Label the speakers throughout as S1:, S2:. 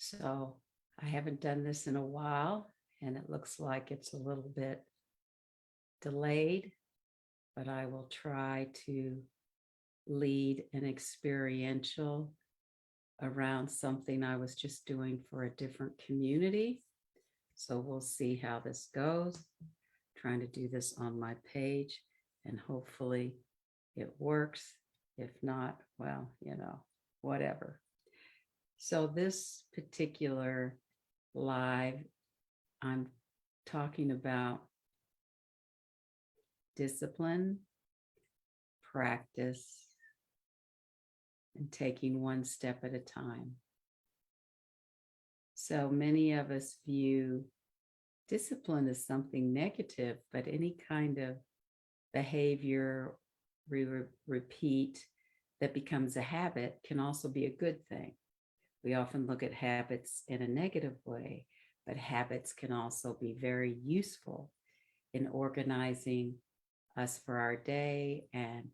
S1: So I haven't done this in a while, and it looks like it's a little bit delayed, but I will try to lead an experiential around something I was just doing for a different community. So we'll see how this goes. I'm trying to do this on my page, and hopefully it works. If not, well, whatever. So this particular live, I'm talking about discipline, practice, and taking one step at a time. So many of us view discipline as something negative, but any kind of behavior we repeat that becomes a habit can also be a good thing. We often look at habits in a negative way, but habits can also be very useful in organizing us for our day and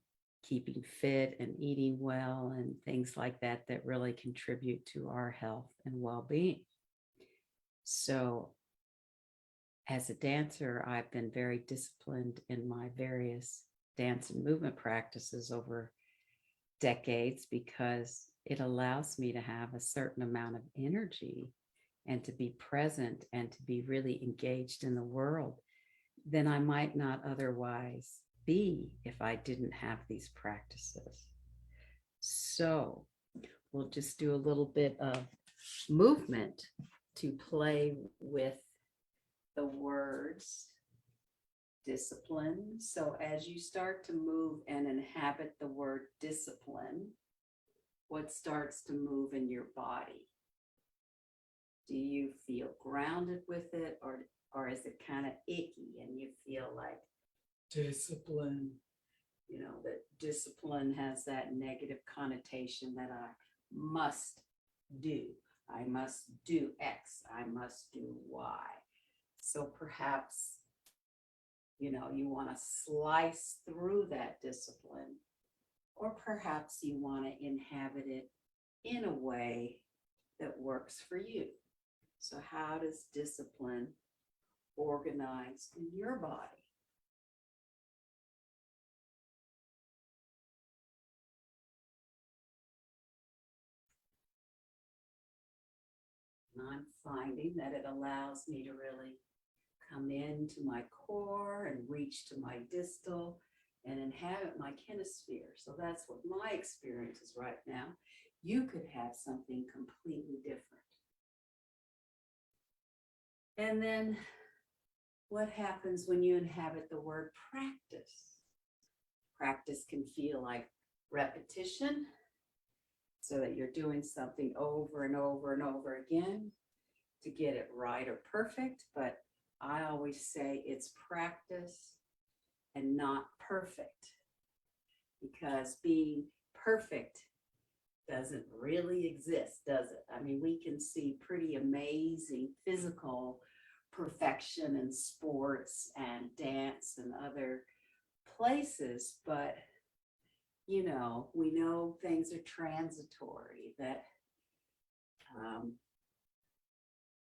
S1: keeping fit and eating well and things like that that really contribute to our health and well-being. So as a dancer, I've been very disciplined in my various dance and movement practices over decades because it allows me to have a certain amount of energy and to be present and to be really engaged in the world than I might not otherwise be if I didn't have these practices. So we'll just do a little bit of movement to play with the words discipline. So as you start to move and inhabit the word discipline, what starts to move in your body? Do you feel grounded with it, or is it kind of icky and you feel like discipline? That discipline has that negative connotation that I must do. I must do X. I must do Y. So perhaps, you want to slice through that discipline, or perhaps you want to inhabit it in a way that works for you. So how does discipline organize in your body? And I'm finding that it allows me to really come into my core and reach to my distal and inhabit my kinesphere. So that's what my experience is right now. You could have something completely different. And then what happens when you inhabit the word practice? Practice can feel like repetition, so that you're doing something over and over and over again to get it right or perfect. But I always say it's practice and not perfect, because being perfect doesn't really exist, does it? I mean, we can see pretty amazing physical perfection in sports and dance and other places, but we know things are transitory, that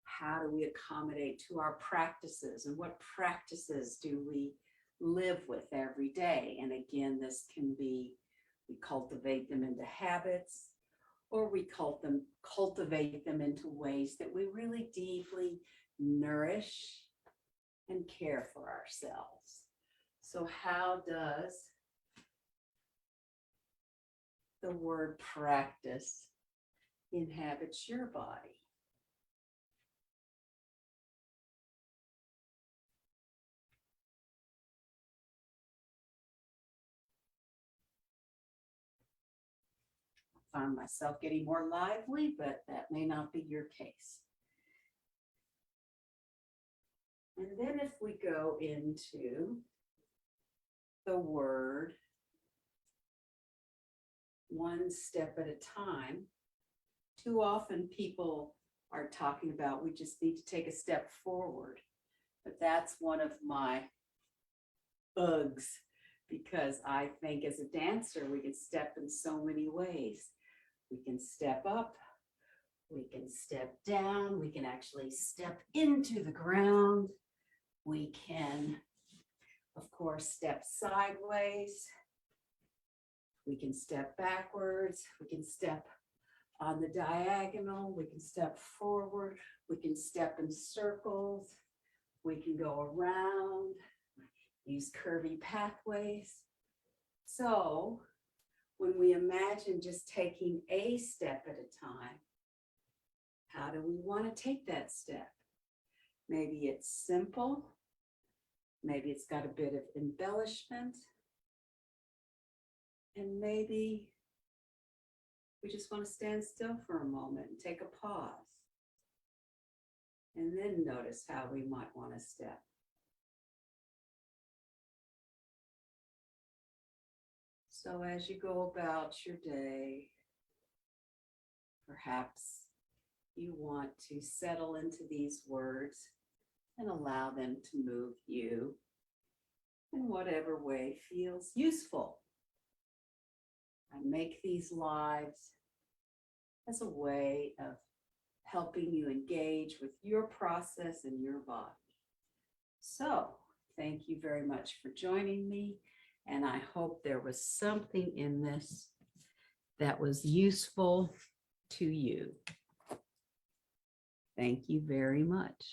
S1: how do we accommodate to our practices, and what practices do we live with every day? And again, this can be, we cultivate them into habits, or we cultivate them into ways that we really deeply nourish and care for ourselves. So how does the word practice inhabits your body? I find myself getting more lively, but that may not be your case. And then if we go into the word one step at a time, too often people are talking about we just need to take a step forward. But that's one of my bugs, because I think as a dancer, we can step in so many ways. We can step up, We can step down. We can actually step into the ground. We can, of course, step sideways. We can step backwards. We can step on the diagonal. We can step forward. We can step in circles. We can go around, use curvy pathways. So when we imagine just taking a step at a time, how do we want to take that step? Maybe it's simple. Maybe it's got a bit of embellishment. And maybe we just want to stand still for a moment and take a pause. And then notice how we might want to step. So as you go about your day, perhaps you want to settle into these words and allow them to move you in whatever way feels useful. And make these lives as a way of helping you engage with your process and your body. So, thank you very much for joining me, and I hope there was something in this that was useful to you. Thank you very much.